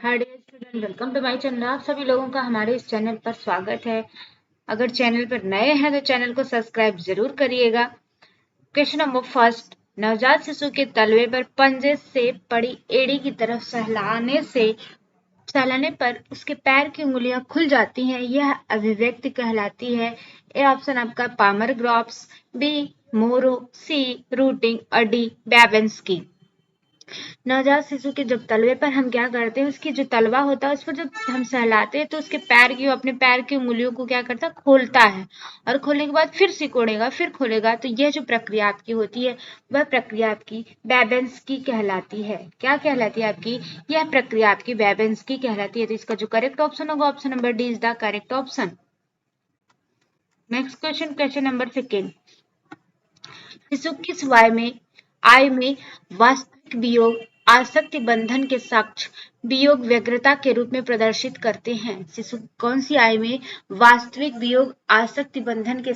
Hi dear student, welcome to my channel. आप सभी लोगों का हमारे इस चैनल पर स्वागत है। अगर चैनल पर नए हैं तो चैनल को सब्सक्राइब जरूर करिएगा। क्वेश्चन नंबर फर्स्ट, नवजात शिशु के तलवे पर पंजे से पड़ी एड़ी की तरफ सहलाने पर उसके पैर की उंगलियां खुल जाती हैं, यह अभिव्यक्ति कहलाती है। ए ऑप्शन आपका पामर ग्रॉप्स, बी मोरो, सी रूटिंग और डी बैबेंस्की। नवजात शिशु के जब तलवे पर हम क्या करते हैं, उसकी जो तलवा होता है उस पर जब हम सहलाते हैं तो उसके पैर की अपने पैर की उंगलियों को क्या करता है, खोलता है। और खोलने के बाद फिर सिकोड़ेगा, फिर खोलेगा। तो यह जो प्रक्रिया आपकी होती है वह प्रक्रिया आपकी बैबेंस्की कहलाती है। क्या कहलाती है आपकी? यह प्रक्रिया आपकी बैबेंस्की कहलाती है। तो इसका जो करेक्ट ऑप्शन होगा option number D is the correct option. Next question, question number second, शिशु किस आय में वास्तविक वियोग आसक्ति बंधन के साक्ष्य वियोग व्यग्रता के रूप में प्रदर्शित करते हैं? शिशु कौन सी आय में वास्तविक वियोग आसक्ति बंधन के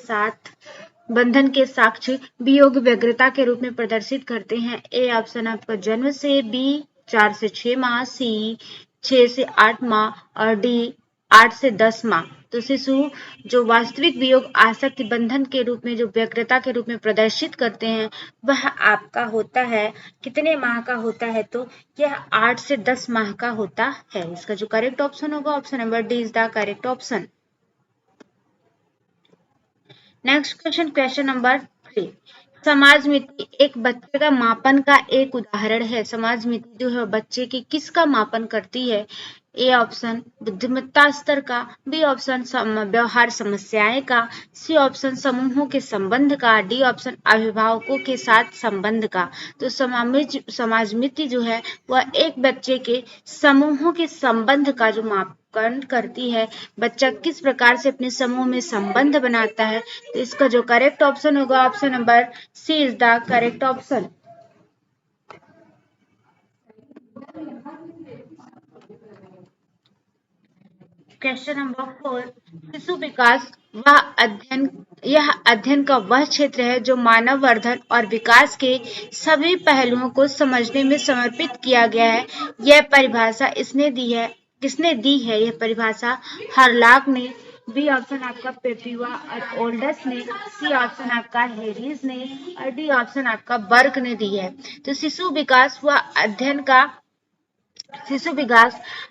साक्ष्य वियोग व्यग्रता के रूप में प्रदर्शित करते हैं? ए ऑप्शन आपका जन्म से, बी 4 से 6 माह, सी 6 से 8 माह और डी 8 से 10 माह। तो शिशु जो वास्तविक वियोग आसक्ति बंधन के रूप में जो व्यग्रता के रूप में प्रदर्शित करते हैं वह आपका होता है कितने माह का होता है? तो यह 8 से 10 माह का होता है। इसका जो करेक्ट ऑप्शन होगा option number D is the correct option. Next question, question number 3, समाज मिति एक बच्चे का मापन का एक उदाहरण है। समाज मिति जो है बच्चे की किसका मापन करती है? ए ऑप्शन बुद्धिमत्ता स्तर का, बी ऑप्शन व्यवहार समस्याएं का, सी ऑप्शन समूहों के संबंध का, डी ऑप्शन अभिभावकों के साथ संबंध का। तो समाज मिति जो है वह एक बच्चे के समूहों के संबंध का जो मापन करती है। बच्चा किस प्रकार से अपने समूह में संबंध बनाता है। तो इसका जो करेक्ट ऑप्शन होगा option number C is the correct option. Question number 4, शिशु विकास यह अध्ययन का वह क्षेत्र है जो मानव वर्धन और विकास के सभी पहलुओं को समझने में समर्पित किया गया है। यह परिभाषा किसने दी है? यह परिभाषा हरलाक ने, बी ऑप्शन आपका पेपिवा और ओल्डस ने, सी ऑप्शन आपका हेरिस ने और डी ऑप्शन आपका बर्क ने दी है। तो शिशु विकास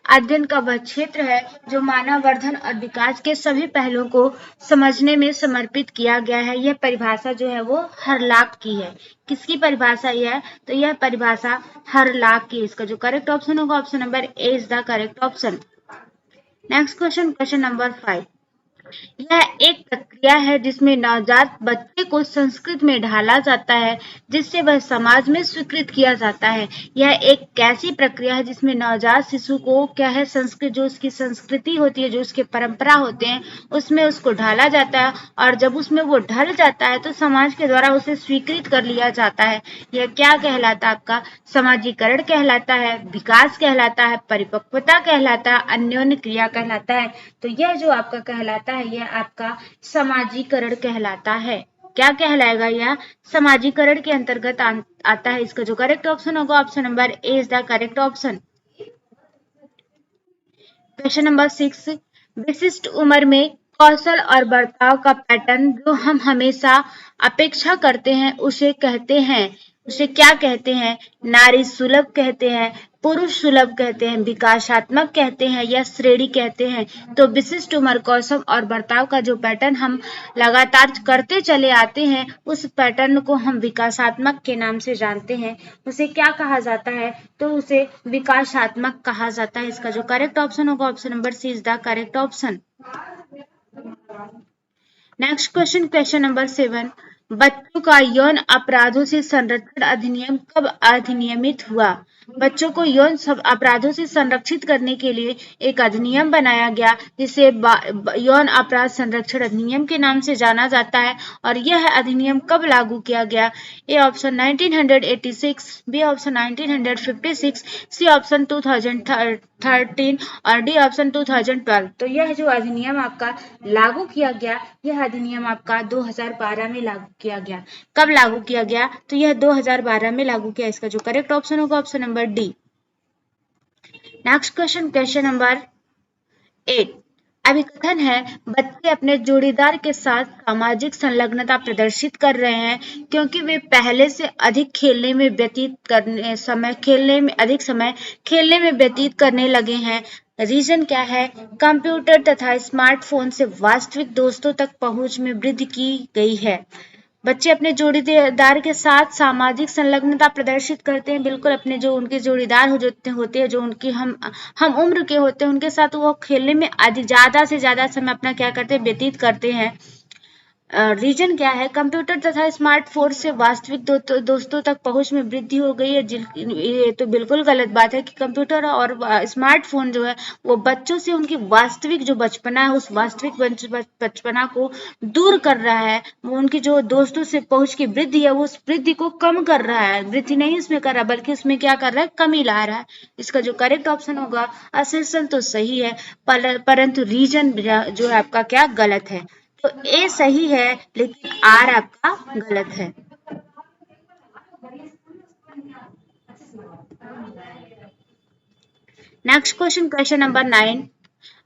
अध्ययन का वह क्षेत्र है जो मानव वर्धन और विकास के सभी पहलुओं को समझने में समर्पित किया गया है। यह परिभाषा जो है वो हरलाक की है। किसकी परिभाषा यह है? तो यह परिभाषा हरलाक की। इसका जो करेक्ट ऑप्शन होगा option number A is the correct option. Next question, question number 5, यह एक प्रक्रिया है जिसमें नवजात बच्चे को संस्कृत में ढाला जाता है जिससे वह समाज में स्वीकृत किया जाता है। यह एक कैसी प्रक्रिया है जिसमें नवजात शिशु को क्या है, संस्कृत जो उसकी संस्कृति होती है, जो उसके परंपरा होते हैं उसमें उसको ढाला जाता है और जब उसमें वो ढल जाता है तो समाज के द्वारा उसे स्वीकृत कर लिया जाता है। यह क्या कहलाता है? आपका समाजीकरण कहलाता है, विकास कहलाता है, परिपक्वता कहलाता है, अन्योन्य क्रिया कहलाता है। तो यह जो आपका कहलाता है यह आपका समाजीकरण कहलाता है। क्या कहलाएगा? यह समाजीकरण के अंतर्गत आता है। इसका जो करेक्ट ऑप्शन होगा option number A is the correct option. Question number 6, विशिष्ट उम्र में कौशल और बर्ताव का पैटर्न जो हम हमेशा अपेक्षा करते हैं उसे क्या कहते हैं? नारी सुलभ कहते हैं, पुरुष सुलभ कहते हैं, विकासात्मक कहते हैं या श्रेणी कहते हैं? तो विशिष्ट उम्र, कौशल और बर्ताव का जो पैटर्न हम लगातार करते चले आते हैं उस पैटर्न को हम विकासात्मक के नाम से जानते हैं। उसे क्या कहा जाता है? तो उसे विकासात्मक कहा जाता है। इसका जो करेक्ट ऑप्शन होगा option number C is the correct option. Next question, question number 7, बच्चों का यौन अपराधों से संरक्षण अधिनियम कब अधिनियमित हुआ? बच्चों को यौन अपराधों से संरक्षित करने के लिए एक अधिनियम बनाया गया जिसे यौन अपराध संरक्षण अधिनियम के नाम से जाना जाता है। और यह अधिनियम कब लागू किया गया? A option 1986, B option 1956, C option 2013 और डी ऑप्शन 2012। तो यह जो अधिनियम आपका लागू किया गया यह अधिनियम आपका 2012 में लागू किया गया। कब लागू किया गया? तो यह 2012 में लागू किया। इसका जो करेक्ट ऑप्शन होगा option number D. Next question number 8। अभिकथन है बच्चे अपने जोड़ीदार के साथ सामाजिक संलग्नता प्रदर्शित कर रहे हैं क्योंकि वे पहले से अधिक खेलने में व्यतीत करने लगे हैं। रीजन क्या है? कंप्यूटर तथा स्मार्टफोन से वास्तविक दोस्तों तक पहुंच में वृद्धि की गई है। बच्चे अपने जोड़ीदार के साथ सामाजिक संलग्नता प्रदर्शित करते हैं। बिल्कुल अपने जो उनके जोड़ीदार होते हैं, जो उनकी हम उम्र के होते हैं, उनके साथ वो खेलने में ज्यादा से ज्यादा समय अपना क्या करते हैं, व्यतीत करते हैं। रीजन क्या है? कंप्यूटर तथा स्मार्टफोन से वास्तविक दोस्तों तक पहुंच में वृद्धि हो गई है। ये तो बिल्कुल गलत बात है कि कंप्यूटर और स्मार्टफोन जो है वो बच्चों से उनकी वास्तविक जो बचपना है उस वास्तविक बचपना को दूर कर रहा है। वो उनकी जो दोस्तों से पहुंच की वृद्धि है वो उस वृद्धि को कम कर रहा है। वृद्धि नहीं उसमें कर रहा बल्कि उसमें क्या कर रहा है, कमी ला रहा है। इसका जो करेक्ट ऑप्शन होगा, असर्शन तो सही है परंतु रीजन जो है आपका क्या गलत है। तो ए सही है लेकिन आर आपका गलत है। Next question number 9।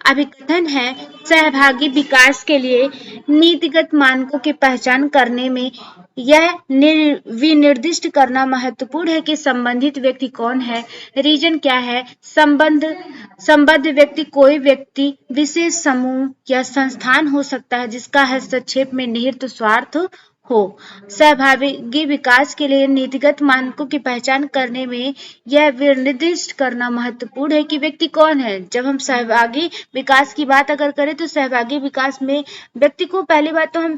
अभिकथन है सहभागी विकास के लिए नीतिगत मानकों की पहचान करने में यह विनिर्दिष्ट करना महत्वपूर्ण है कि संबंधित व्यक्ति कौन है। रीजन क्या है? संबद्ध व्यक्ति कोई व्यक्ति विशेष समूह या संस्थान हो सकता है जिसका हस्तक्षेप में निहित स्वार्थ हो। सहभागी विकास के लिए नीतिगत मानकों की पहचान करने में यह निर्दिष्ट करना महत्वपूर्ण है कि व्यक्ति कौन है। जब हम सहभागी विकास की बात अगर करें तो सहभागी विकास में व्यक्ति को पहली बात तो हम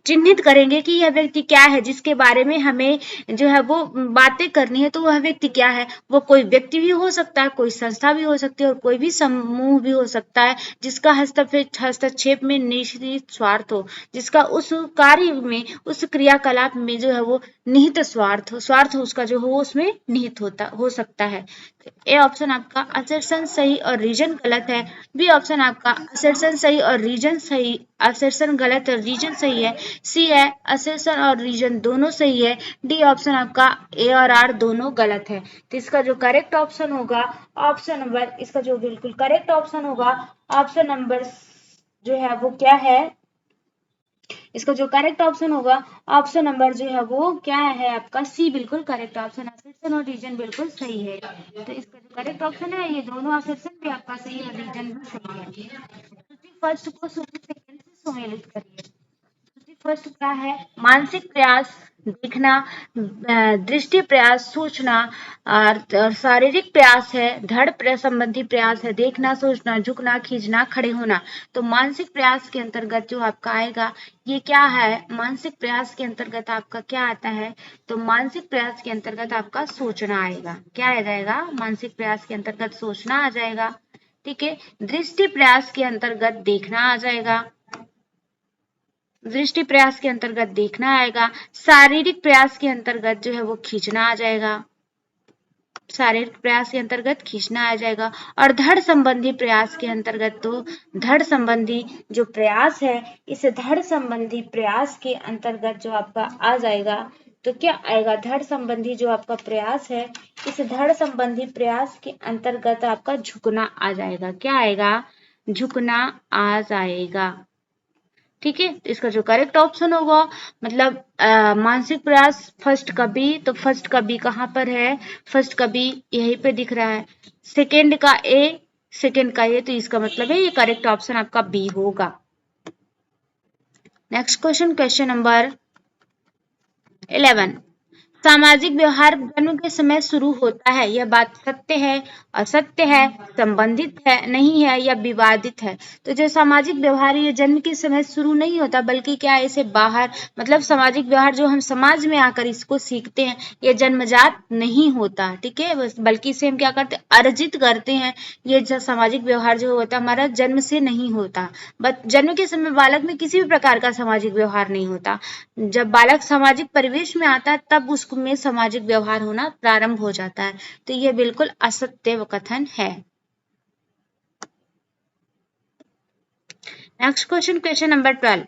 चिन्हित करेंगे कि यह व्यक्ति क्या है, जिसके बारे में हमें जो है वो बातें करनी है। तो वह व्यक्ति क्या है? वो कोई व्यक्ति भी हो सकता है, कोई संस्था भी हो सकती है और कोई भी समूह भी हो सकता है जिसका हस्तक्षेप में निहित स्वार्थ हो, जिसका उस कार्य में, उस क्रियाकलाप में जो है वो निहित स्वार्थ उसका जो हो उसमें निहित हो सकता है। ए ऑप्शन आपका असर्शन सही और रीजन गलत है। बी ऑप्शन आपका असर्शन सही और रीजन सही, असर्शन गलत और रीजन सही है। सी है असर्शन और रीजन दोनों सही है। डी ऑप्शन आपका ए और आर दोनों गलत है। तो इसका जो करेक्ट ऑप्शन होगा ऑप्शन नंबर, इसका जो बिल्कुल करेक्ट ऑप्शन होगा ऑप्शन नंबर जो है वो क्या है, इसका जो करेक्ट ऑप्शन होगा ऑप्शन नंबर जो है वो क्या है आपका सी, बिल्कुल करेक्ट ऑप्शन। असर्शन और रीजन बिल्कुल सही है। तो इसका जो करेक्ट ऑप्शन है ये दोनों असर्शन भी आपका सही है, रीजन भी सही है। सूची फर्स्ट को सूची सेकंड से सम्मिलित करिए। सूची फर्स्ट क्या है? मानसिक प्रयास, देखना, दृष्टि प्रयास, सोचना और शारीरिक प्रयास है, धड़ संबंधी प्रयास है, देखना, सोचना, झुकना, खींचना, खड़े होना। तो मानसिक प्रयास के अंतर्गत जो आपका आएगा ये क्या है? मानसिक प्रयास के अंतर्गत आपका क्या आता है? तो मानसिक प्रयास के अंतर्गत आपका सोचना आएगा। क्या आ जाएगा? मानसिक प्रयास के अंतर्गत सोचना आ जाएगा। ठीक है। दृष्टि प्रयास के अंतर्गत देखना आ जाएगा, दृष्टि प्रयास के अंतर्गत देखना आएगा। शारीरिक प्रयास के अंतर्गत जो है वो खींचना आ जाएगा, शारीरिक प्रयास के अंतर्गत खींचना आ जाएगा। और धड़ संबंधी प्रयास के अंतर्गत तो धड़ संबंधी जो प्रयास है, इस धड़ संबंधी प्रयास के अंतर्गत जो आपका आ जाएगा तो क्या आएगा? धड़ संबंधी जो आपका प्रयास है, इस धड़ संबंधी प्रयास के अंतर्गत आपका झुकना आ जाएगा। क्या आएगा? झुकना आ जाएगा। ठीक है। तो इसका जो करेक्ट ऑप्शन होगा मतलब मानसिक प्रयास फर्स्ट का बी, तो फर्स्ट का बी कहाँ पर है? फर्स्ट का बी यहीं पे दिख रहा है। सेकंड का ए, सेकंड का ए, तो इसका मतलब है ये करेक्ट ऑप्शन आपका बी होगा। Next question number 11। सामाजिक व्यवहार जन्म के समय शुरू होता है, यह बात सत्य है, असत्य है, संबंधित है, नहीं है या विवादित है? तो जो सामाजिक व्यवहार ये जन्म के समय शुरू नहीं होता बल्कि क्या है, इसे बाहर मतलब सामाजिक व्यवहार जो हम समाज में आकर इसको सीखते हैं, ये जन्मजात नहीं होता। ठीक है। बल्कि इसे हम क्या करते हैं? अर्जित करते हैं। ये जो सामाजिक व्यवहार जो होता है हमारा जन्म से नहीं होता। जन्म के समय बालक में किसी भी प्रकार का सामाजिक व्यवहार नहीं होता। जब बालक सामाजिक परिवेश में आता है तब उसमें सामाजिक व्यवहार होना प्रारंभ हो जाता है। तो यह बिल्कुल असत्य कथन है। Next question number 12।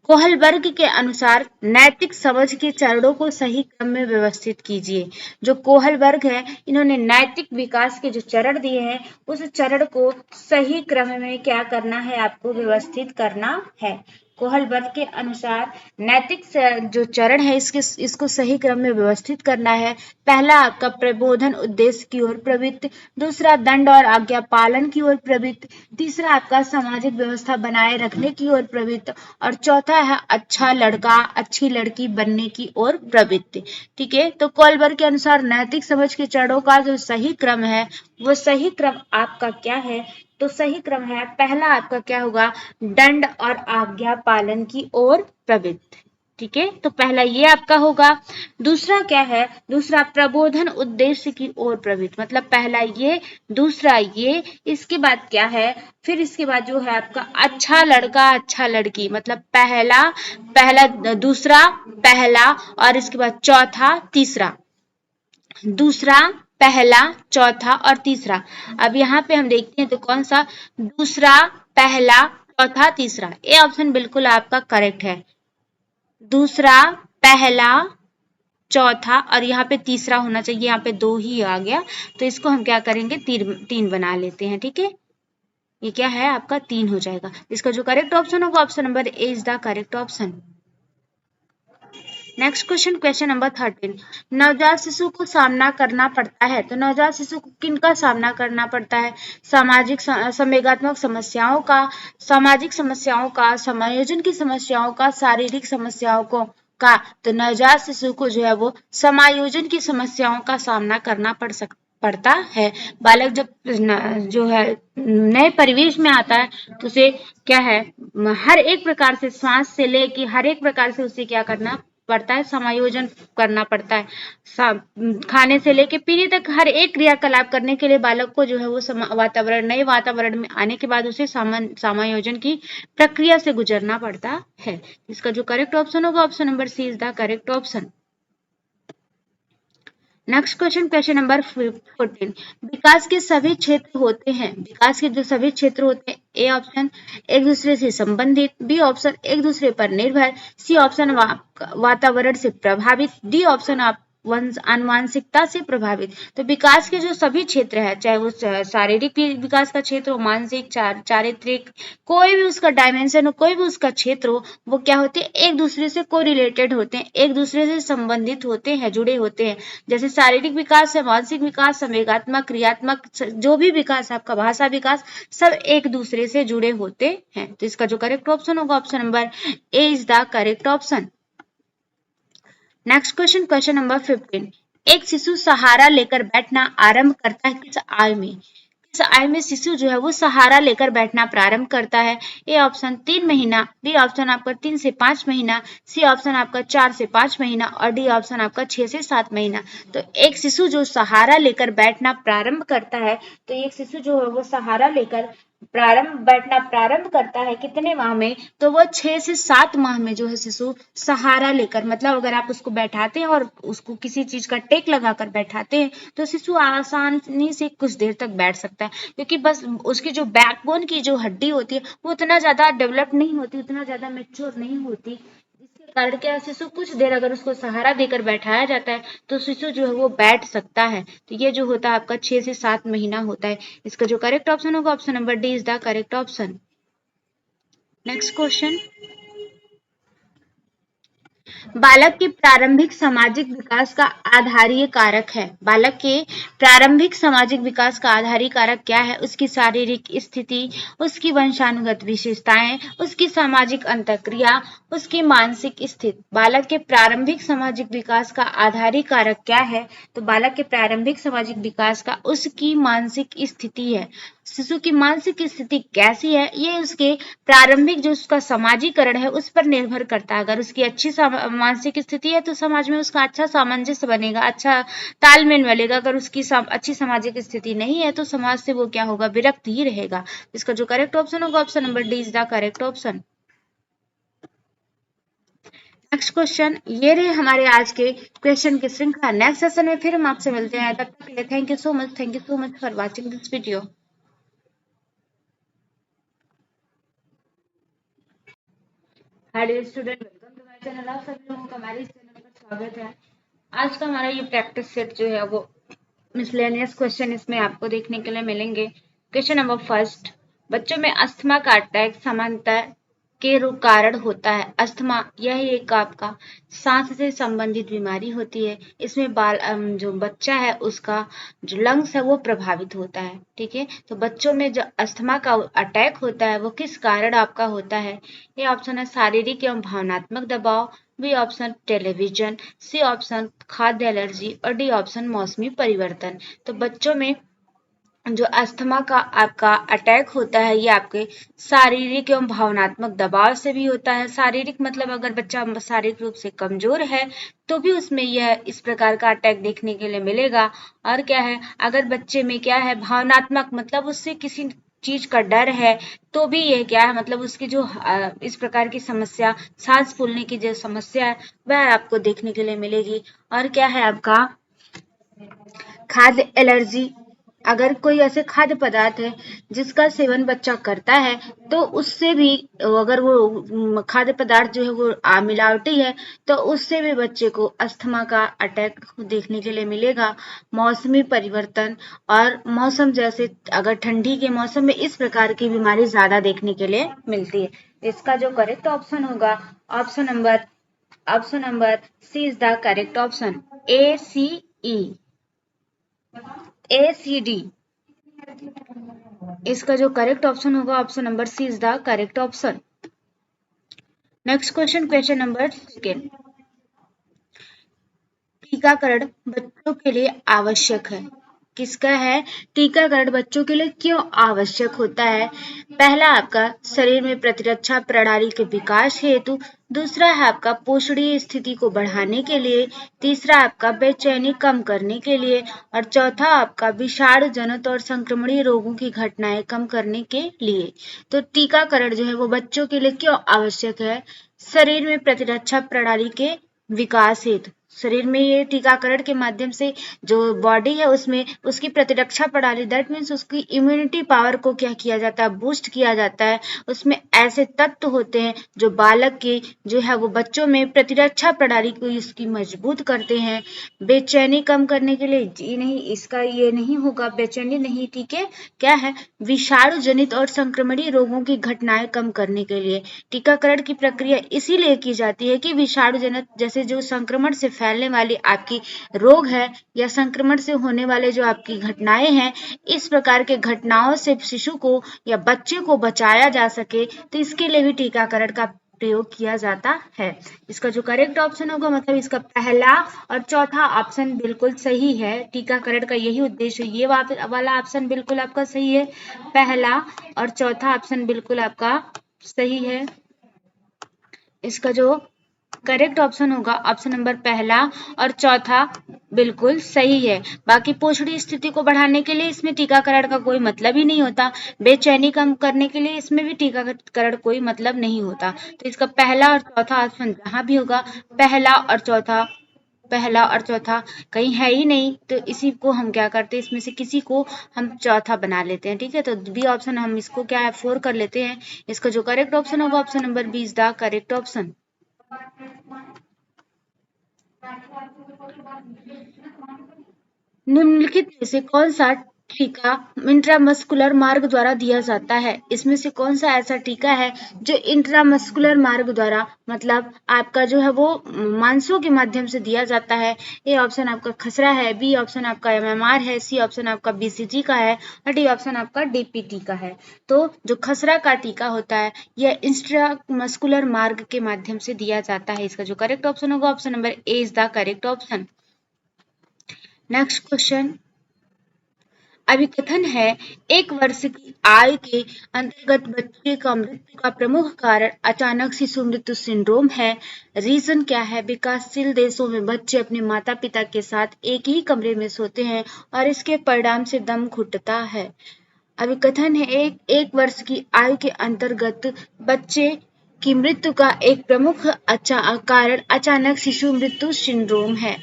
कोहलबर्ग के अनुसार नैतिक समझ के चरणों को सही क्रम में व्यवस्थित कीजिए। जो कोहलबर्ग है, इन्होंने नैतिक विकास के जो चरण दिए हैं उस चरण को सही क्रम में क्या करना है, आपको व्यवस्थित करना है। कोहलबर्ग के अनुसार नैतिक जो चरण है इसको सही क्रम में व्यवस्थित करना है। पहला आपका प्रबोधन उद्देश्य की ओर प्रवृत्ति, दूसरा दंड और आज्ञा पालन की ओर प्रवृत्ति, तीसरा आपका सामाजिक व्यवस्था बनाए रखने की ओर प्रवृत्ति और चौथा है अच्छा लड़का अच्छी लड़की बनने की ओर प्रवृत्ति। ठीक है, तो कोहलबर्ग के अनुसार नैतिक समझ के चरणों का जो सही क्रम है वो सही क्रम आपका क्या है, तो सही क्रम है पहला आपका क्या होगा, दंड और आज्ञा पालन की ओर प्रवृत्ति। ठीक है, तो पहला ये आपका होगा। दूसरा क्या है, दूसरा प्रबोधन उद्देश्य की ओर प्रवृत्ति, मतलब पहला ये दूसरा ये, इसके बाद क्या है, फिर इसके बाद जो है आपका अच्छा लड़का अच्छा लड़की, मतलब पहला पहला दूसरा पहला और इसके बाद चौथा तीसरा, दूसरा पहला चौथा और तीसरा। अब यहाँ पे हम देखते हैं तो कौन सा, दूसरा पहला चौथा तीसरा, ये ऑप्शन बिल्कुल आपका करेक्ट है। दूसरा पहला चौथा और यहाँ पे तीसरा होना चाहिए, यहाँ पे दो ही आ गया तो इसको हम क्या करेंगे, तीन बना लेते हैं। ठीक है, ये क्या है आपका तीन हो जाएगा। इसका जो करेक्ट ऑप्शन होगा option number A is the correct option. Next question, question number 13। नवजात शिशु को सामना करना पड़ता है, तो नवजात शिशु को किनका सामना करना पड़ता है, सामाजिक संवेगात्मक समस्याओं का, सामाजिक समस्याओं का, समायोजन की समस्याओं का, शारीरिक समस्याओं को का। तो नवजात शिशु को जो है वो समायोजन की समस्याओं का सामना करना पड़ता है। बालक जब जो है नए परिवेश में आता है तो उसे क्या है, हर एक प्रकार से श्वास से लेके हर एक प्रकार से उसे क्या करना पड़ता है, समायोजन करना पड़ता है। खाने से लेके पीने तक हर एक क्रियाकलाप करने के लिए बालक को जो है वो वातावरण नए वातावरण में आने के बाद उसे समायोजन की प्रक्रिया से गुजरना पड़ता है। इसका जो करेक्ट ऑप्शन होगा option number C is the correct option. Next question, question number 14। विकास के सभी क्षेत्र होते हैं, विकास के जो सभी क्षेत्र होते हैं, ए ऑप्शन एक दूसरे से संबंधित, बी ऑप्शन एक दूसरे पर निर्भर, सी ऑप्शन वातावरण से प्रभावित, डी ऑप्शन आप आनुवांशिकता से प्रभावित। तो विकास के जो सभी क्षेत्र है, चाहे वो शारीरिक विकास का क्षेत्र हो, मानसिक, चारित्रिक, कोई भी उसका डायमेंशन हो, कोई भी उसका क्षेत्र हो, वो क्या होते हैं, एक दूसरे से कोरिलेटेड होते हैं, एक दूसरे से संबंधित होते हैं, जुड़े होते हैं। जैसे शारीरिक विकास है, मानसिक विकास, संवेगात्मक, क्रियात्मक, जो भी विकास आपका भाषा विकास, सब एक दूसरे से जुड़े होते हैं। तो इसका जो करेक्ट ऑप्शन होगा option number A is the correct option. Next question, question number 15। एक शिशु सहारा लेकर बैठना आरंभ करता है किस आयु में, किस आयु में शिशु जो है वो सहारा लेकर बैठना प्रारंभ करता है। ए ऑप्शन 3 महीना, बी ऑप्शन आपका 3 से 5 महीना, सी ऑप्शन आपका 4 से 5 महीना और डी ऑप्शन आपका 6 से 7 महीना। तो एक शिशु जो सहारा लेकर बैठना प्रारंभ करता है, तो एक शिशु जो है वो सहारा लेकर बैठना प्रारंभ करता है कितने माह में, तो वो 6 से 7 माह में जो है शिशु सहारा लेकर, मतलब अगर आप उसको बैठाते हैं और उसको किसी चीज का टेक लगाकर बैठाते हैं तो शिशु आसानी से कुछ देर तक बैठ सकता है, क्योंकि बस उसकी जो बैकबोन की जो हड्डी होती है वो उतना ज्यादा डेवलप नहीं होती, उतना ज्यादा मेच्योर नहीं होती, जिसके कारण क्या शिशु कुछ देर अगर उसको सहारा देकर बैठाया जाता है तो शिशु जो है वो बैठ सकता है। तो ये जो होता है आपका 6 से 7 महीना होता है। इसका जो करेक्ट ऑप्शन होगा option number D is the correct option. Next question, बालक के प्रारंभिक सामाजिक विकास का आधारीय कारक है, बालक के प्रारंभिक सामाजिक विकास का आधारीय कारक क्या है, उसकी शारीरिक स्थिति, उसकी वंशानुगत विशेषताएं, उसकी सामाजिक अंतःक्रिया, उसकी मानसिक स्थिति। बालक के प्रारंभिक सामाजिक विकास का आधारीय कारक क्या है, तो बालक के प्रारंभिक सामाजिक विकास का उसकी मानसिक स्थिति है। शिशु की मानसिक स्थिति कैसी है, ये उसके प्रारंभिक जो उसका समाजीकरण है उस पर निर्भर करता है। अगर उसकी अच्छी मानसिक स्थिति है तो समाज में उसका अच्छा सामंजस्य बनेगा, अच्छा तालमेल मिलेगा। अगर उसकी अच्छी सामाजिक स्थिति नहीं है तो समाज से वो क्या होगा, विरक्त ही रहेगा। इसका जो करेक्ट ऑप्शन होगा option number D is the correct option. Next question, ये रहे हमारे आज के क्वेश्चन की श्रृंखला। नेक्स्ट सेशन में फिर हम आपसे मिलते हैं, तब तक के लिए thank you so much for watching this video. Hi dear student, welcome to my channel. आप सभी लोगों का हमारे इस चैनल पर स्वागत है। आज का हमारा ये प्रैक्टिस सेट जो है वो मिसलेनियस क्वेश्चन इसमें आपको देखने के लिए मिलेंगे। क्वेश्चन नंबर फर्स्ट, बच्चों में अस्थमा का अटैक सामान्यतः के कारण होता है। अस्थमा यह एक आपका सांस से संबंधित बीमारी होती है। इसमें जो बच्चा है उसका जो लंग्स है वो प्रभावित होता है। ठीक है, तो बच्चों में जो अस्थमा का अटैक होता है वो किस कारण आपका होता है? ये ऑप्शन है शारीरिक एवं भावनात्मक दबाव, B option television, C option खाद्य एलर्जी और डी ऑप्शन मौसमी परिवर्तन। तो बच्चों में जो अस्थमा का आपका अटैक होता है ये आपके शारीरिक एवं भावनात्मक दबाव से भी होता है। शारीरिक मतलब अगर बच्चा शारीरिक रूप से कमजोर है तो भी उसमें यह इस प्रकार का अटैक देखने के लिए मिलेगा। और क्या है, अगर बच्चे में क्या है भावनात्मक मतलब उससे किसी चीज का डर है तो भी यह क्या है मतलब उसकी जो इस प्रकार की समस्या, सांस फूलने की जो समस्या है वह आपको देखने के लिए मिलेगी। और क्या है आपका खाद्य एलर्जी, अगर कोई ऐसे खाद्य पदार्थ है जिसका सेवन बच्चा करता है तो उससे भी अगर वो खाद्य पदार्थ जो है वो मिलावटी है तो उससे भी बच्चे को अस्थमा का अटैक देखने के लिए मिलेगा। मौसमी परिवर्तन और मौसम जैसे अगर ठंडी के मौसम में इस प्रकार की बीमारी ज्यादा देखने के लिए मिलती है। इसका जो करेक्ट ऑप्शन होगा option number C is the correct option, ACD। इसका जो करेक्ट ऑप्शन होगा option number C is the correct option. Next question, question number second, टीकाकरण बच्चों के लिए आवश्यक है। किसका है? टीकाकरण बच्चों के लिए क्यों आवश्यक होता है? पहला आपका शरीर में प्रतिरक्षा प्रणाली के विकास हेतु, दूसरा है आपका पोषणीय स्थिति को बढ़ाने के लिए, तीसरा आपका बेचैनी कम करने के लिए और चौथा आपका विषाणु जनित और संक्रमणीय रोगों की घटनाएं कम करने के लिए। तो टीकाकरण जो है वो बच्चों के लिए क्यों आवश्यक है? शरीर में प्रतिरक्षा प्रणाली के विकास हेतु, शरीर में ये टीकाकरण के माध्यम से जो बॉडी है उसमें उसकी प्रतिरक्षा प्रणाली, दैट मीन्स उसकी इम्यूनिटी पावर को क्या किया जाता है, बूस्ट किया जाता है। उसमें ऐसे तत्व होते हैं जो बालक की जो है वो बच्चों में प्रतिरक्षा प्रणाली को इसकी मजबूत करते हैं। बेचैनी कम करने के लिए जी नहीं, इसका ये नहीं होगा, बेचैनी नहीं। ठीक है, क्या है, विषाणु जनित और संक्रमणीय रोगों की घटनाएं कम करने के लिए टीकाकरण की प्रक्रिया इसीलिए की जाती है कि विषाणु जनित जैसे जो संक्रमण से फैलने वाली आपकी रोग है या संक्रमण से होने वाले जो आपकी घटनाएं हैं, इस प्रकार के घटनाओं से शिशु को या बच्चे को बचाया जा सके, तो इसके लिए भी टीकाकरण का प्रयोग किया जाता है। इसका जो करेक्ट ऑप्शन होगा मतलब इसका पहला और चौथा ऑप्शन बिल्कुल सही है। टीकाकरण का यही उद्देश्य, ये वाला ऑप्शन बिल्कुल आपका सही है। पहला और चौथा ऑप्शन बिल्कुल आपका सही है। इसका जो करेक्ट ऑप्शन होगा ऑप्शन नंबर पहला और चौथा बिल्कुल सही है। बाकी पोषणीय स्थिति को बढ़ाने के लिए इसमें टीकाकरण का कोई मतलब ही नहीं होता। बेचैनी कम करने के लिए इसमें भी टीकाकरण कोई मतलब नहीं होता। तो इसका पहला और चौथा ऑप्शन जहां भी होगा पहला और चौथा कहीं है ही नहीं, तो इसी को हम क्या करते हैं, इसमें से किसी को हम चौथा बना लेते हैं। ठीक है, तो बी ऑप्शन हम इसको क्या है 4 कर लेते हैं। इसका जो करेक्ट ऑप्शन होगा option number B is the correct option. निम्नलिखित में से कौन सा टीका इंट्रामस्कुलर मार्ग द्वारा दिया जाता है? इसमें से कौन सा ऐसा टीका है जो इंट्रामस्कुलर मार्ग द्वारा मतलब आपका जो है वो मांसों के माध्यम से दिया जाता है? ए ऑप्शन आपका खसरा है, बी ऑप्शन आपका MMR है, सी ऑप्शन आपका BCG का है और डी ऑप्शन आपका DPT का है। तो जो खसरा का टीका होता है यह इंट्रामस्कुलर मार्ग के माध्यम से दिया जाता है। इसका जो करेक्ट ऑप्शन होगा option number A is the correct option. Next question, अभिकथन है 1 वर्ष की आयु के अंतर्गत बच्चे का मृत्यु का प्रमुख कारण अचानक शिशु मृत्यु सिंड्रोम है। रीजन क्या है? विकासशील देशों में बच्चे अपने माता पिता के साथ एक ही कमरे में सोते हैं और इसके परिणाम से दम घुटता है। अभिकथन है एक वर्ष की आयु के अंतर्गत बच्चे की मृत्यु का एक प्रमुख कारण अचानक शिशु मृत्यु सिंड्रोम है।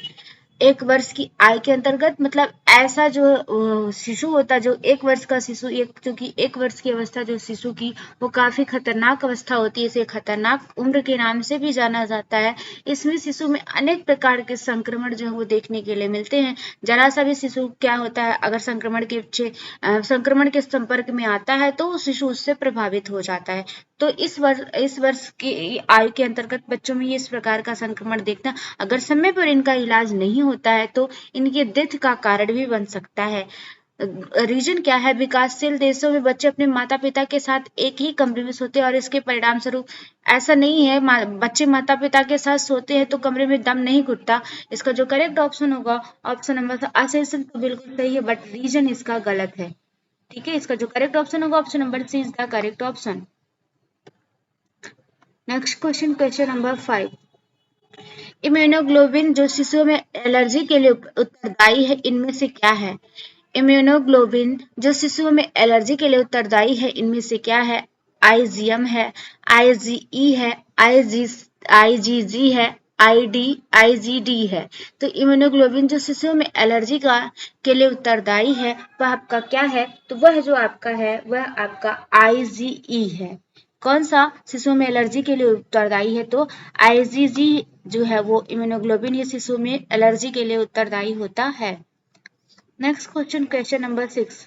1 वर्ष की आयु के अंतर्गत मतलब ऐसा जो शिशु होता है, जो 1 वर्ष का शिशु, क्योंकि 1 वर्ष की अवस्था जो शिशु की वो काफी खतरनाक अवस्था होती है, इसे खतरनाक उम्र के नाम से भी जाना जाता है। इसमें शिशु में अनेक प्रकार के संक्रमण जो है वो देखने के लिए मिलते हैं। जरा सा भी शिशु क्या होता है, अगर संक्रमण के संपर्क में आता है तो शिशु उससे प्रभावित हो जाता है। तो इस वर्ष की आयु के अंतर्गत बच्चों में इस प्रकार का संक्रमण देखना, अगर समय पर इनका इलाज नहीं होता है तो इनके डेथ का कारण भी बन सकता है। रीजन क्या है, विकासशील देशों में बच्चे अपने माता पिता के साथ एक ही कमरे में सोते हैं और इसके परिणाम स्वरूप ऐसा नहीं है बच्चे माता पिता के साथ सोते हैं तो कमरे में दम नहीं घुटता। इसका जो करेक्ट ऑप्शन होगा ऑप्शन नंबर असेसन तो बिल्कुल सही है, बट रीजन इसका गलत है। ठीक है, इसका जो करेक्ट ऑप्शन होगा option number C is the correct option. Next question number 5। Immunoglobin जो शिशुओं में एलर्जी के लिए उत्तरदायी है, इनमें से क्या है? इम्यूनोग्लोबिन जो शिशुओं में एलर्जी के लिए उत्तरदायी है, इनमें से क्या है? आईजीएम है, आईजीई है, आईजीजी है, आईजीडी है। तो इम्यूनोग्लोबिन जो शिशुओं में एलर्जी के लिए उत्तरदायी है वह आपका क्या है? तो वह जो आपका है वह आपका आईजीई है। कौन सा शिशुओं में एलर्जी के लिए उत्तरदायी है? तो आईजीजी जो है वो इम्यूनोग्लोबिन ये शिशु में एलर्जी के लिए उत्तरदायी होता है। Next question number 6।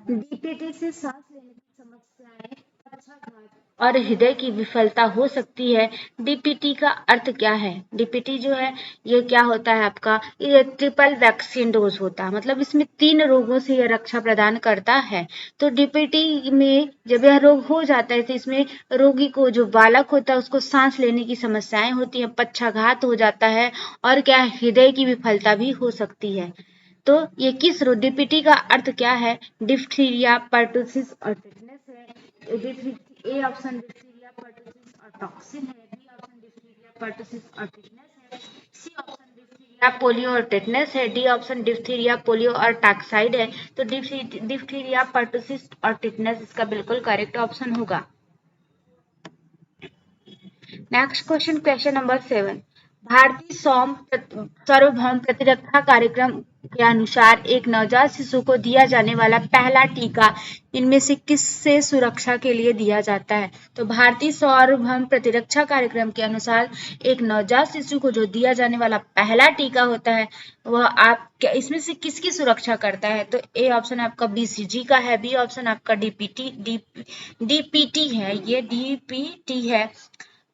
डीपीटी से सांस लेने की समस्याएं, पक्षाघात और हृदय की विफलता हो सकती है। डीपीटी का अर्थ क्या है? डीपीटी जो है ये क्या होता है आपका? ये ट्रिपल वैक्सीन डोज होता है, मतलब इसमें 3 रोगों से ये रक्षा प्रदान करता है। तो डीपीटी में जब यह रोग हो जाता है तो इसमें रोगी को, जो बालक होता है उसको सांस लेने की समस्याएं होती है, पक्षाघात हो जाता है और क्या हृदय की विफलता भी हो सकती है। तो ये किस रोग, डीपीटी का अर्थ क्या है? डिप्थीरिया, पर्टुसिस और टिटनेस है। ए ऑप्शन डिप्थीरिया, पर्टुसिस और टॉक्सिन है। बी ऑप्शन डिप्थीरिया, पर्टुसिस और टिटनेस है। सी ऑप्शन डिप्थीरिया, पोलियो और टिटनेस है। डी ऑप्शन डिप्थीरिया, पोलियो और टॉक्साइड है। तो डिप्थीरिया, पर्टुसिस और टिटनेस इसका बिल्कुल करेक्ट ऑप्शन होगा। Next question number 7। भारतीय सार्वभौम प्रतिरक्षा कार्यक्रम के अनुसार एक नवजात शिशु को दिया जाने वाला पहला टीका इनमें से किससे सुरक्षा के लिए दिया जाता है? तो भारतीय सार्वभौम प्रतिरक्षा कार्यक्रम के अनुसार एक नवजात शिशु को जो दिया जाने वाला पहला टीका होता है वह आप इसमें से किसकी सुरक्षा करता है? तो ए ऑप्शन आपका बीसीजी का है, बी ऑप्शन आपका डीपीटी है, ये डीपीटी है,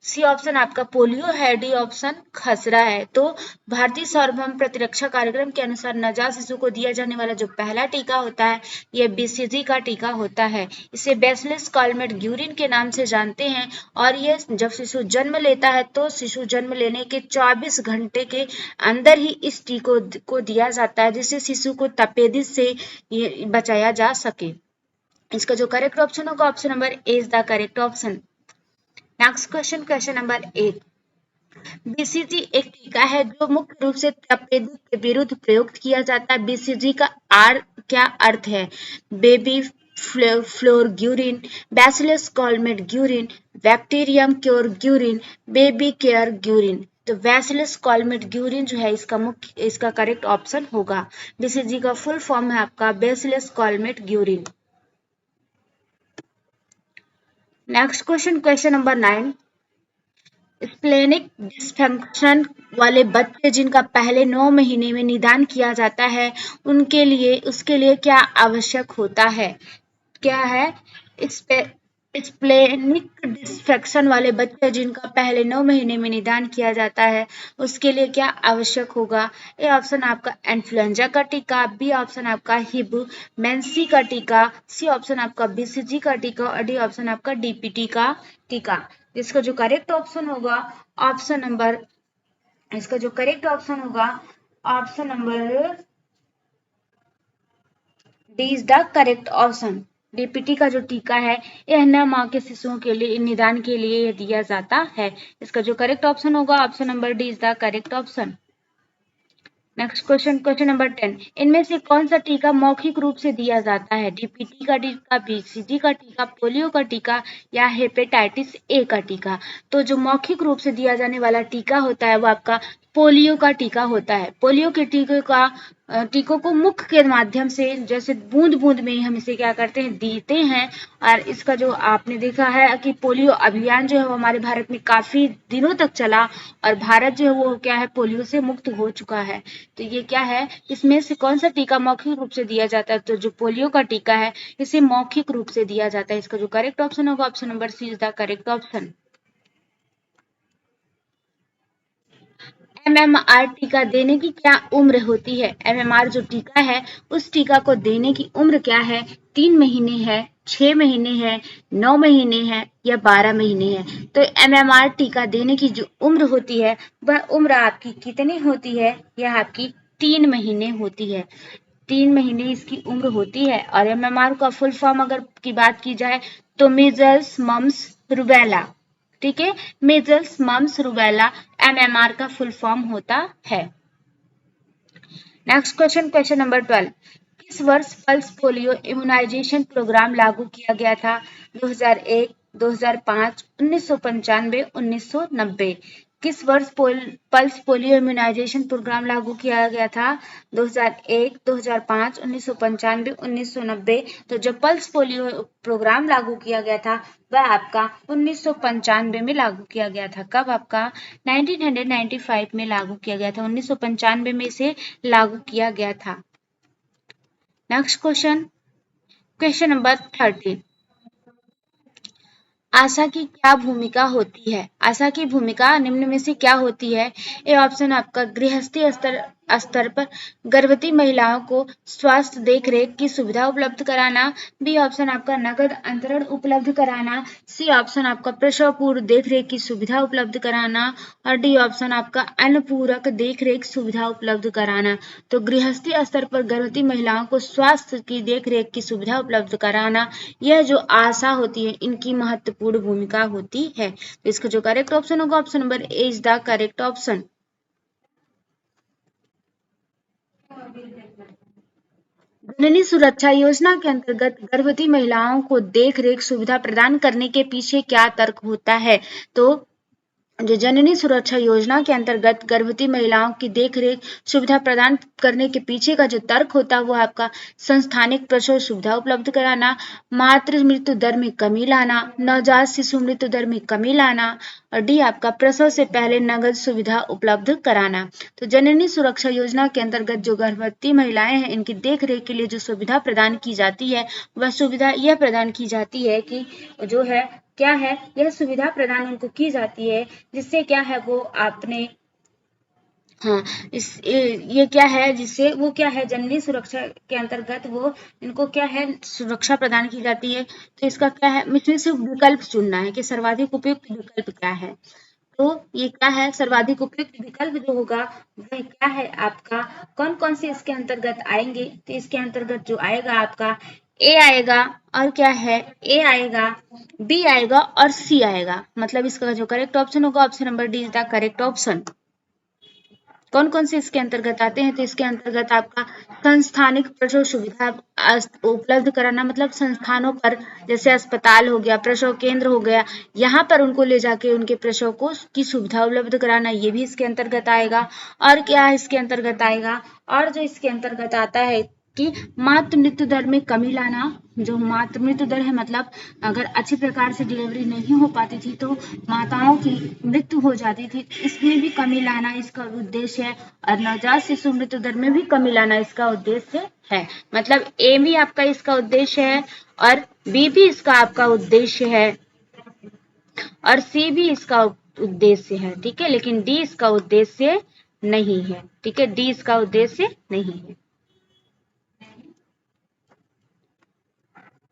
सी ऑप्शन आपका पोलियो है, डी ऑप्शन खसरा है। तो भारतीय सार्वभौम प्रतिरक्षा कार्यक्रम के अनुसार नवजात शिशु को दिया जाने वाला जो पहला टीका होता है यह बीसीजी का टीका होता है। इसे बैसिलस कॉलमेट ग्यूरिन के नाम से जानते हैं और ये जब शिशु जन्म लेता है तो शिशु जन्म लेने के 24 घंटे के अंदर ही इस टीको को दिया जाता है, जिससे शिशु को तपेदिक से बचाया जा सके। इसका जो करेक्ट ऑप्शन होगा option number A is the correct option. Next question number 8। BCG एक टीका है जो मुख्य रूप से तपेदिक के विरुद्ध प्रयुक्त किया जाता है। बीसीजी का क्या अर्थ है? Baby floor Guerin, bacillus Calmette Guerin, bacterium cure Guerin, baby care Guerin. तो बैसिलस कॉलमेट ग्यूरिन जो है इसका करेक्ट ऑप्शन होगा। बीसीजी का फुल फॉर्म है आपका bacillus Calmette Guerin. Next question number 9। Splenic dysfunction वाले बच्चे जिनका पहले 9 महीने में निदान किया जाता है उसके लिए क्या आवश्यक होता है? क्या है? स्प्लेनिक डिसफंक्शन वाले बच्चे जिनका पहले 9 महीने में निदान किया जाता है उसके लिए क्या आवश्यक होगा? ए ऑप्शन आपका इन्फ्लुएंजा का टीका, बी ऑप्शन आपका हिबुमेंसी का टीका, सी ऑप्शन आपका बीसीजी का टीका और डी ऑप्शन आपका डीपीटी का टीका। इसका जो करेक्ट ऑप्शन होगा option number D is the correct option. DPT का जो टीका है यह 9 माह के शिशुओं के लिए निदान के लिए दिया जाता है। इसका जो करेक्ट ऑप्शन होगा option number D is the correct option. Next question number 10। इनमें से कौन सा टीका मौखिक रूप से दिया जाता है? डीपीटी का टीका, बीसीजी का टीका, पोलियो का टीका या हेपेटाइटिस ए का टीका? तो जो मौखिक रूप से दिया जाने वाला टीका होता है वो आपका पोलियो का टीका होता है। पोलियो के टीकों को मुख के माध्यम से जैसे बूंद बूंद में हम इसे क्या करते हैं, देते हैं। और इसका जो आपने देखा है कि पोलियो अभियान जो है वो हमारे भारत में काफी दिनों तक चला और भारत जो है वो क्या है, पोलियो से मुक्त हो चुका है। तो ये क्या है, इसमें से कौन सा टीका मौखिक रूप से दिया जाता है, तो जो पोलियो का टीका है इसे मौखिक रूप से दिया जाता है। इसका जो करेक्ट ऑप्शन होगा option number C is the correct option. MMR टीका देने की क्या उम्र होती है? एमएमआर जो टीका है उस टीका को देने की उम्र क्या है? 3 महीने है, 6 महीने है, 9 महीने है या 12 महीने है? तो एमएमआर टीका देने की जो उम्र होती है वह उम्र आपकी कितनी होती है? यह आपकी 3 महीने होती है। 3 महीने इसकी उम्र होती है। और एमएमआर का फुल फॉर्म अगर की बात की जाए तो मीजल्स मम्स रूबेला, ठीक है, मीजल्स मम्स रूबेला एमएमआर का फुल फॉर्म होता है। नेक्स्ट क्वेश्चन, क्वेश्चन नंबर 12, किस वर्ष पल्स पोलियो इम्यूनाइजेशन प्रोग्राम लागू किया गया था? 2001, 2005, 1995, 1990। किस वर्ष पल्स पोलियो इम्यूनाइजेशन प्रोग्राम लागू किया गया था? 2001, 2005, 1995, 1990। तो जो पल्स पोलियो प्रोग्राम लागू किया गया था वह आपका 1995 में लागू किया गया था। कब? आपका 1995 में लागू किया गया था, 1995 में से लागू किया गया था। नेक्स्ट क्वेश्चन, क्वेश्चन नंबर 13, आशा की क्या भूमिका होती है? आशा की भूमिका निम्न में से क्या होती है? ए ऑप्शन आपका गृहस्थी स्तर पर गर्भवती महिलाओं को स्वास्थ्य देखरेख की सुविधा उपलब्ध कराना, बी ऑप्शन आपका नगद अंतरण उपलब्ध कराना, सी ऑप्शन आपका प्रसव पूर्व देखरेख की सुविधा उपलब्ध कराना और डी ऑप्शन आपका अन्न पूरक देखरेख सुविधा उपलब्ध कराना। तो गृहस्थी स्तर पर गर्भवती महिलाओं को स्वास्थ्य की देखरेख की सुविधा उपलब्ध कराना, यह जो आशा होती है इनकी महत्वपूर्ण भूमिका होती है। तो इसका जो करेक्ट ऑप्शन होगा option number A is the correct option. Janani सुरक्षा योजना के अंतर्गत गर्भवती महिलाओं को देख रेख सुविधा प्रदान करने के पीछे क्या तर्क होता है? तो जो जननी सुरक्षा योजना के अंतर्गत गर्भवती महिलाओं की देखरेख सुविधा प्रदान करने के पीछे का जो तर्क होता है वो आपका संस्थानिक प्रसव सुविधा उपलब्ध कराना, मातृ मृत्यु दर में कमी लाना, नवजात शिशु मृत्यु दर में कमी लाना और डी आपका प्रसव से पहले नगद सुविधा उपलब्ध कराना। तो जननी सुरक्षा योजना के अंतर्गत जो गर्भवती महिलाएं हैं इनकी देखरेख के लिए जो सुविधा प्रदान की जाती है वह सुविधा यह प्रदान की जाती है कि जो है क्या है, यह सुविधा प्रदान उनको की जाती है जिससे क्या है वो आपने ये क्या है जिससे वो क्या है जननी सुरक्षा के अंतर्गत वो इनको क्या है सुरक्षा प्रदान की जाती है। तो इसका क्या है, इसमें से विकल्प चुनना है कि सर्वाधिक उपयुक्त विकल्प क्या है। तो ये क्या है, सर्वाधिक उपयुक्त विकल्प जो होगा वह क्या है आपका, कौन कौन से इसके अंतर्गत आएंगे? तो इसके अंतर्गत जो आएगा आपका ए आएगा और क्या है, ए आएगा, बी आएगा और सी आएगा। मतलब इसका जो करेक्ट ऑप्शन होगा option number D is the correct option. कौन कौन से इसके अंतर्गत आते हैं? तो इसके अंतर्गत आपका संस्थानिक प्रसव सुविधा उपलब्ध कराना, मतलब संस्थानों पर जैसे अस्पताल हो गया, प्रसव केंद्र हो गया, यहाँ पर उनको ले जाके उनके प्रसव को की सुविधा उपलब्ध कराना, ये भी इसके अंतर्गत आएगा। और क्या इसके अंतर्गत आएगा, और जो इसके अंतर्गत आता है कि मातृ मृत्यु दर में कमी लाना। जो मातृ मृत्यु दर है मतलब अगर अच्छी प्रकार से डिलीवरी नहीं हो पाती थी तो माताओं की मृत्यु हो जाती थी, इसमें भी कमी लाना इसका उद्देश्य है। और नवजात शिशु मृत्यु दर में भी कमी लाना इसका उद्देश्य है। मतलब ए भी आपका इसका उद्देश्य है और बी भी इसका आपका उद्देश्य है और सी भी इसका उद्देश्य है, ठीक है, लेकिन डी इसका उद्देश्य नहीं है, ठीक है, डी इसका उद्देश्य नहीं है।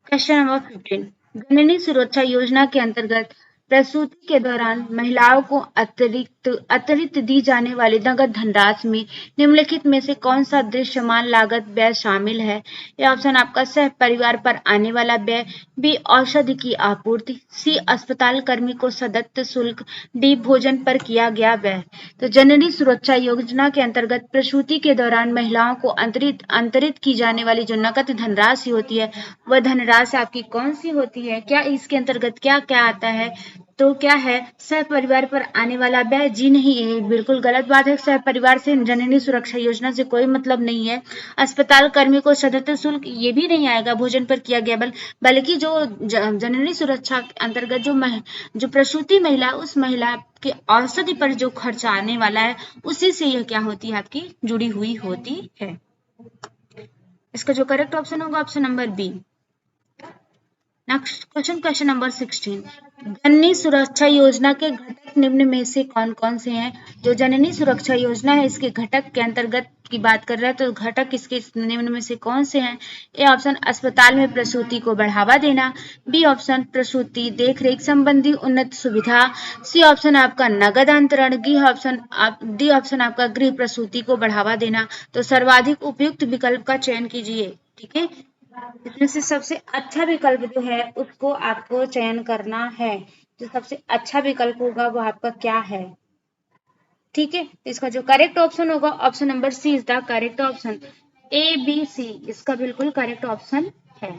क्वेश्चन नंबर 15, जननी सुरक्षा योजना के अंतर्गत प्रसूति के दौरान महिलाओं को अतिरिक्त दी जाने वाली नगद धनराशि में निम्नलिखित में से कौन सा दृश्यमान लागत व्यय शामिल है? ये ऑप्शन आपका सह परिवार पर आने वाला व्यय, बी औषधि की आपूर्ति, सी अस्पताल कर्मी को सदस्य शुल्क, डी भोजन पर किया गया व्यय। तो जननी सुरक्षा योजना के अंतर्गत प्रसूति के दौरान महिलाओं को अंतरित की जाने वाली जो नकद धनराशि होती है वह धनराशि आपकी कौन सी होती है? क्या इसके अंतर्गत क्या क्या आता है? तो क्या है, सह परिवार पर आने वाला व्यय जी नहीं, ये बिल्कुल गलत बात है। सह परिवार से जननी सुरक्षा योजना से कोई मतलब नहीं है। अस्पताल कर्मी को सदस्य शुल्क ये भी नहीं आएगा भोजन पर किया गया बल्कि जो जननी सुरक्षा के अंतर्गत जो प्रसूति महिला, उस महिला के औषधि पर जो खर्चा आने वाला है उसी से यह क्या होती है, आपकी जुड़ी हुई होती है। इसका जो करेक्ट ऑप्शन होगा option number B. Next question, question number 16, जननी सुरक्षा योजना के घटक निम्न में से कौन कौन से हैं? जो जननी सुरक्षा योजना है इसके घटक के अंतर्गत की बात कर रहा है, तो घटक इसके निम्न में से कौन से हैं? ए ऑप्शन अस्पताल में प्रसूति को बढ़ावा देना, बी ऑप्शन प्रसूति देखरेख संबंधी उन्नत सुविधा, सी ऑप्शन आपका नगद अंतरण, डी ऑप्शन आपका गृह प्रसूति को बढ़ावा देना। तो सर्वाधिक उपयुक्त विकल्प का चयन कीजिए। ठीक है, इसमें से सबसे अच्छा विकल्प जो है उसको आपको चयन करना है। जो सबसे अच्छा विकल्प होगा वो आपका क्या है? ठीक है, इसका जो करेक्ट ऑप्शन होगा option number C is the correct option. A B C इसका बिल्कुल करेक्ट ऑप्शन है।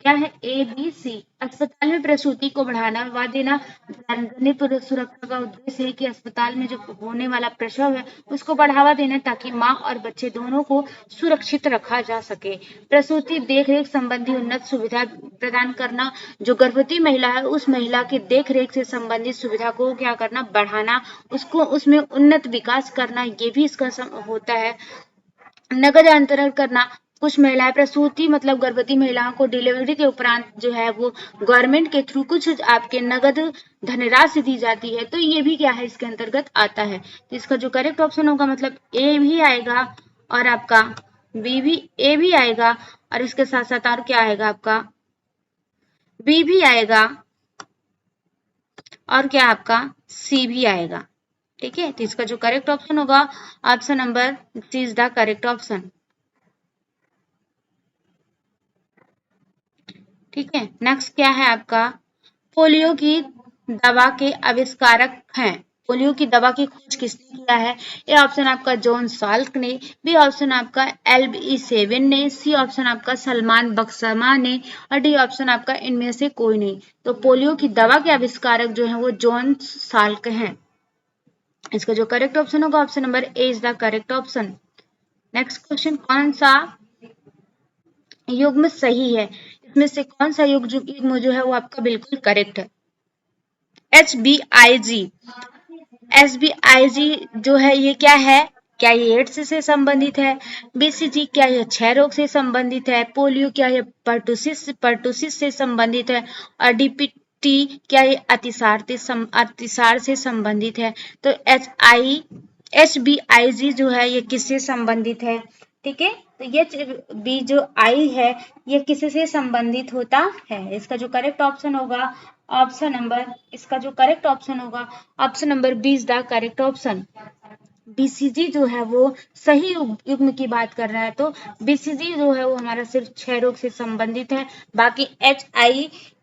क्या है? A B C. अस्पताल में प्रसूति को बढ़ाना व देना, जननी सुरक्षा का उद्देश्य है कि अस्पताल में जो होने वाला प्रसव है उसको बढ़ावा देना ताकि माँ और बच्चे दोनों को सुरक्षित रखा जा सके। प्रसूति देखरेख संबंधी उन्नत सुविधा प्रदान करना, जो गर्भवती महिला है उस महिला की देखरेख से संबंधित सुविधा को क्या करना, बढ़ाना, उसको उसमें उन्नत विकास करना, ये भी इसका होता है। नगद अंतरण करना, कुछ महिलाएं प्रसूति मतलब गर्भवती महिलाओं को डिलीवरी के उपरांत जो है वो गवर्नमेंट के थ्रू कुछ आपके नगद धनराशि दी जाती है, तो ये भी क्या है इसके अंतर्गत आता है। तो इसका जो करेक्ट ऑप्शन होगा मतलब ए भी आएगा और आपका बी भी, ए भी आएगा और इसके साथ साथ और क्या आएगा आपका बी भी आएगा और क्या आपका सी भी आएगा। ठीक है, तो इसका जो करेक्ट ऑप्शन होगा option number C is the correct option. ठीक है, नेक्स्ट क्या है आपका, पोलियो की दवा के आविष्कारक हैं। पोलियो की दवा की खोज किसने किया है? ए ऑप्शन आपका जॉन साल्क ने, बी ऑप्शन आपका LB7 ने, सी ऑप्शन आपका सलमान बख्शमा ने और डी ऑप्शन आपका इनमें से कोई नहीं। तो पोलियो की दवा के आविष्कारक जो है वो जॉन साल्क हैं। इसका जो करेक्ट ऑप्शन होगा option number A is the correct option. Next question, कौन सा युग्म सही है? इसमें से कौन सा युग्म जो है वो आपका बिल्कुल करेक्ट है? HBIG। HBIG जो है ये क्या है? क्या ये एड्स से संबंधित है? BCG क्या ये क्षय रोग से संबंधित है? पोलियो क्या ये पर्टुसिस से संबंधित है? और DPT क्या ये अतिसार से संबंधित है? तो HBIG जो है ये किससे संबंधित है? ठीक है, तो ये बी जो आई है ये किससे संबंधित होता है? इसका जो करेक्ट ऑप्शन होगा ऑप्शन नंबर, इसका जो करेक्ट ऑप्शन होगा option number B is the correct option. BCG जो है वो सही युग्म की बात कर रहा है, तो बीसीजी जो है वो हमारा सिर्फ क्षय रोग से संबंधित है। बाकी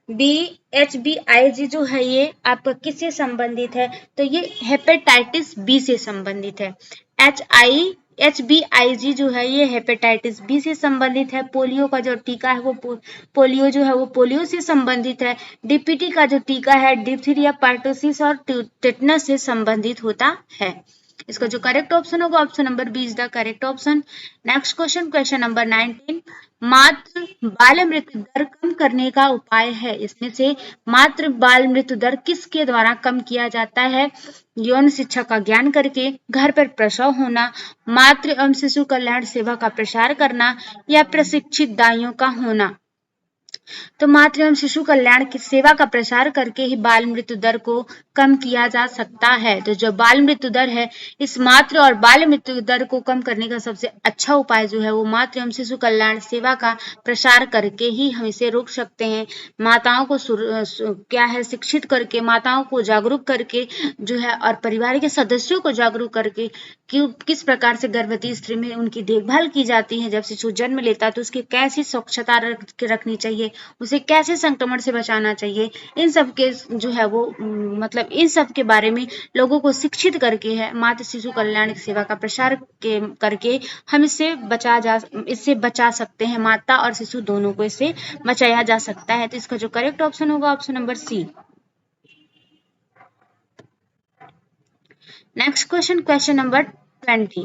HBIG जो है ये आपका किससे संबंधित है? तो ये हेपेटाइटिस बी से संबंधित है। HBIG जो है ये हेपेटाइटिस बी से संबंधित है। पोलियो का जो टीका है वो पोलियो जो है वो पोलियो से संबंधित है। DPT का जो टीका है डिप्थीरिया, पर्टुसिस और टेटनस से संबंधित होता है। इसका जो करेक्ट ऑप्शन होगा option number B is the correct option. Next question, question number 19, मातृ बाल मृत्यु दर कम करने का उपाय है। इसमें से मातृ बाल मृत्यु दर किसके द्वारा कम किया जाता है? यौन शिक्षा का ज्ञान करके, घर पर प्रसव होना, मातृ एवं शिशु कल्याण सेवा का प्रसार करना या प्रशिक्षित दाइयों का होना। तो मातृ एवं शिशु कल्याण की सेवा का प्रसार करके ही बाल मृत्यु दर को कम किया जा सकता है। तो जो बाल मृत्यु दर है, इस मातृ और बाल मृत्यु दर को कम करने का सबसे अच्छा उपाय जो है वो मातृ एवं शिशु कल्याण सेवा का प्रसार करके ही हम इसे रोक सकते हैं। माताओं को क्या है शिक्षित करके, माताओं को जागरूक करके जो है और परिवार के सदस्यों को जागरूक करके कि किस प्रकार से गर्भवती स्त्री में उनकी देखभाल की जाती है। जब शिशु जन्म लेता है तो उसकी कैसी स्वच्छता रखनी चाहिए, उसे कैसे संक्रमण से बचाना चाहिए, इन सब के जो है वो मतलब इन सब के बारे में लोगों को शिक्षित करके है मातृ शिशु कल्याण सेवा का प्रसार करके हम इससे बचा सकते हैं। माता और शिशु दोनों को इससे बचाया जा सकता है। तो इसका जो करेक्ट ऑप्शन होगा option number C. Next question, question number 20,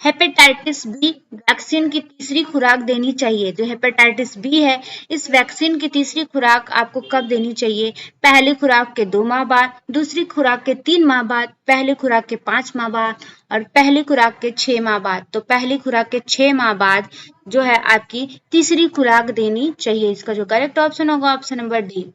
hepatitis B vaccine की तीसरी खुराक देनी चाहिए। जो हेपेटाइटिस बी है, इस वैक्सीन की तीसरी खुराक आपको कब देनी चाहिए? पहली खुराक के 2 माह बाद, दूसरी खुराक के 3 माह बाद, पहली खुराक के 5 माह बाद और पहली खुराक के 6 माह बाद। तो पहली खुराक के 6 माह बाद जो है आपकी तीसरी खुराक देनी चाहिए। इसका जो करेक्ट ऑप्शन होगा ऑप्शन नंबर डी।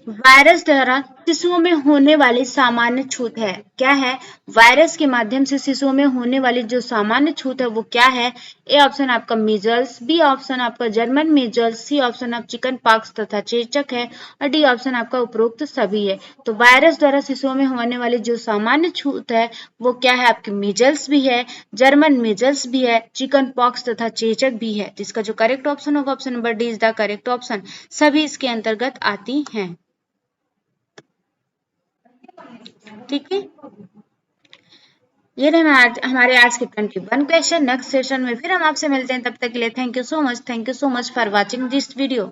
वायरस द्वारा शिशुओं में होने वाली सामान्य छूत है, क्या है? वायरस के माध्यम से शिशुओं में होने वाली जो सामान्य छूत है वो क्या है? ए ऑप्शन आपका मीजल्स, बी ऑप्शन आपका जर्मन मीजल्स, सी ऑप्शन आप चिकन पॉक्स तथा चेचक है और डी ऑप्शन आपका उपरोक्त सभी है। तो वायरस द्वारा शिशुओं में होने वाली जो सामान्य छूत है वो क्या है? आपकी मीजल्स भी है, जर्मन मीजल्स भी है, चिकन पॉक्स तथा चेचक भी है। जिसका जो करेक्ट ऑप्शन होगा option number D is the correct option. सभी इसके अंतर्गत आती हैं। ठीक है, ये रहे हमारे आज के 21 क्वेश्चन। नेक्स्ट सेशन में फिर हम आपसे मिलते हैं, तब तक के लिए thank you so much for watching this video.